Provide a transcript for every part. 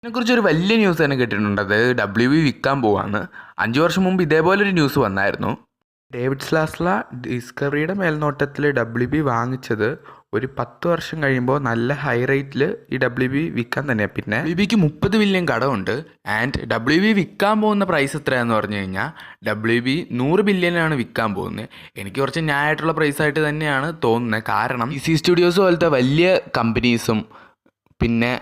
ഇതിനെക്കുറിച്ചൊരു വലിയ ന്യൂസ് തന്നെ കേട്ടിട്ടുണ്ട്. അത് WB വിൽക്കാൻ പോവാന്ന്. 5 വർഷം മുമ്പ് ഇതേപോലൊരു ന്യൂസ് വന്നായിരുന്നു. ഡേവിഡ് സ്ലാസ്ല ഡിസ്കവറിയുടെ മേൽനോട്ടത്തിൽ WB വാങ്ങിച്ചത് ഒരു 10 വർഷം കഴിയുമ്പോൾ നല്ല ഹൈ റേറ്റിൽ ഈ WB വിൽക്കാൻ തന്നെയാണ്. പിന്നെ WBക്ക് 30 ബില്യൺ കടമുണ്ട്. ആൻഡ് WB വിൽക്കാൻ പോകുന്ന പ്രൈസ് എത്രയാണെന്ന് പറഞ്ഞു കഴിഞ്ഞാൽ WB 100 ബില്യനാണ് വിൽക്കാൻ പോകുന്നത്. എനിക്ക് കുറച്ച് ന്യായമായിട്ടുള്ള പ്രൈസായിട്ട് തന്നെയാണ് തോന്നുന്നത്. കാരണം DC സ്റ്റുഡിയോസ് പോലത്തെ വലിയ കമ്പനീസും പിന്നെ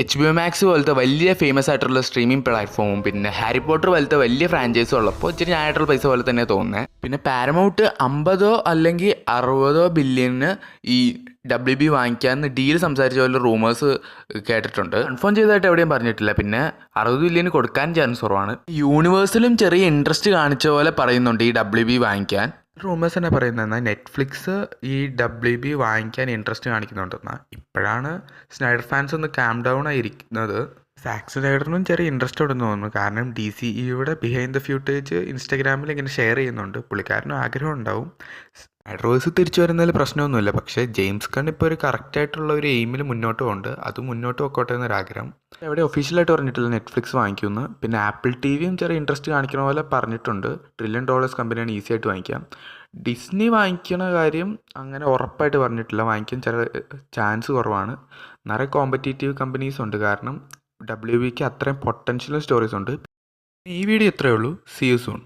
HBO Max പോലത്തെ വലിയ ഫേമസ് ആയിട്ടുള്ള സ്ട്രീമിംഗ് പ്ലാറ്റ്ഫോമും പിന്നെ ഹാരി പോട്ടർ പോലത്തെ വലിയ ഫ്രാഞ്ചൈസും ഉള്ളപ്പോൾ ഇച്ചിരി ന്യായമായിട്ടുള്ള പൈസ പോലെ തന്നെ തോന്നുന്നത്. പിന്നെ പാരമൗണ്ട് 50 അല്ലെങ്കിൽ 60 ബില്യന് ഈ WB വാങ്ങിക്കാമെന്ന് ഡീൽ സംസാരിച്ച പോലെ റൂമേഴ്സ് കേട്ടിട്ടുണ്ട്. കൺഫേം ചെയ്തതായിട്ട് എവിടെയും പറഞ്ഞിട്ടില്ല. പിന്നെ 60 ബില്യന് കൊടുക്കാൻ ചാൻസ് കുറവാണ്. യൂണിവേഴ്സിലും ചെറിയ ഇൻട്രസ്റ്റ് കാണിച്ച പോലെ പറയുന്നുണ്ട് ഈ WB വാങ്ങിക്കാൻ. റൂമേഴ്സ് തന്നെ പറയുന്നത് നെറ്റ്ഫ്ലിക്സ് ഈ WB വാങ്ങിക്കാൻ ഇൻട്രസ്റ്റ് കാണിക്കുന്നുണ്ടെന്നാണ്. ഇപ്പോഴാണ് സ്നൈഡർ ഫാൻസ് ഒന്ന് കാം ഡൗൺ ആയിരിക്കുന്നത്. സാക്ക് സ്നൈഡറിനും ചെറിയ ഇൻട്രസ്റ്റ് ഉണ്ടെന്ന് തോന്നുന്നു. കാരണം DCEയുടെ ബിഹൈൻഡ് ദ ഫ്യൂട്ടേജ് ഇൻസ്റ്റാഗ്രാമിൽ ഇങ്ങനെ ഷെയർ ചെയ്യുന്നുണ്ട്. പുള്ളിക്കാരനും ആഗ്രഹം ഉണ്ടാവും. സ്നൈഡർവേഴ്സ് തിരിച്ചു വരുന്നതിൽ പ്രശ്നമൊന്നുമില്ല. പക്ഷേ ജെയിംസ് ഗൺ ഇപ്പോൾ ഒരു കറക്റ്റായിട്ടുള്ള ഒരു എയിമിൽ മുന്നോട്ട് പോകുന്നുണ്ട്. അത് മുന്നോട്ട് പോയിക്കോട്ടെ എന്നൊരാഗ്രഹം. എവിടെ ഒഫീഷ്യലായിട്ട് പറഞ്ഞിട്ടില്ല നെറ്റ്ഫ്ലിക്സ് വാങ്ങിക്കുമെന്ന്. പിന്നെ ആപ്പിൾ TVയും ചെറിയ ഇൻട്രസ്റ്റ് കാണിക്കണ പോലെ പറഞ്ഞിട്ടുണ്ട്. $1 ട്രില്യൺ കമ്പനിയാണ്, ഈസി ആയിട്ട് വാങ്ങിക്കാം. ഡിസ്നി വാങ്ങിക്കണ കാര്യം അങ്ങനെ ഉറപ്പായിട്ട് പറഞ്ഞിട്ടില്ല. വാങ്ങിക്കാൻ ചാൻസ് കുറവാണ്. നിറയെ കോമ്പറ്റീറ്റീവ് കമ്പനീസ് ഉണ്ട്. കാരണം WBക്ക് അത്രയും പൊട്ടൻഷ്യൽ സ്റ്റോറീസ് ഉണ്ട്. ഈ വീഡിയോ ഇത്രയേ ഉള്ളൂ. See you soon.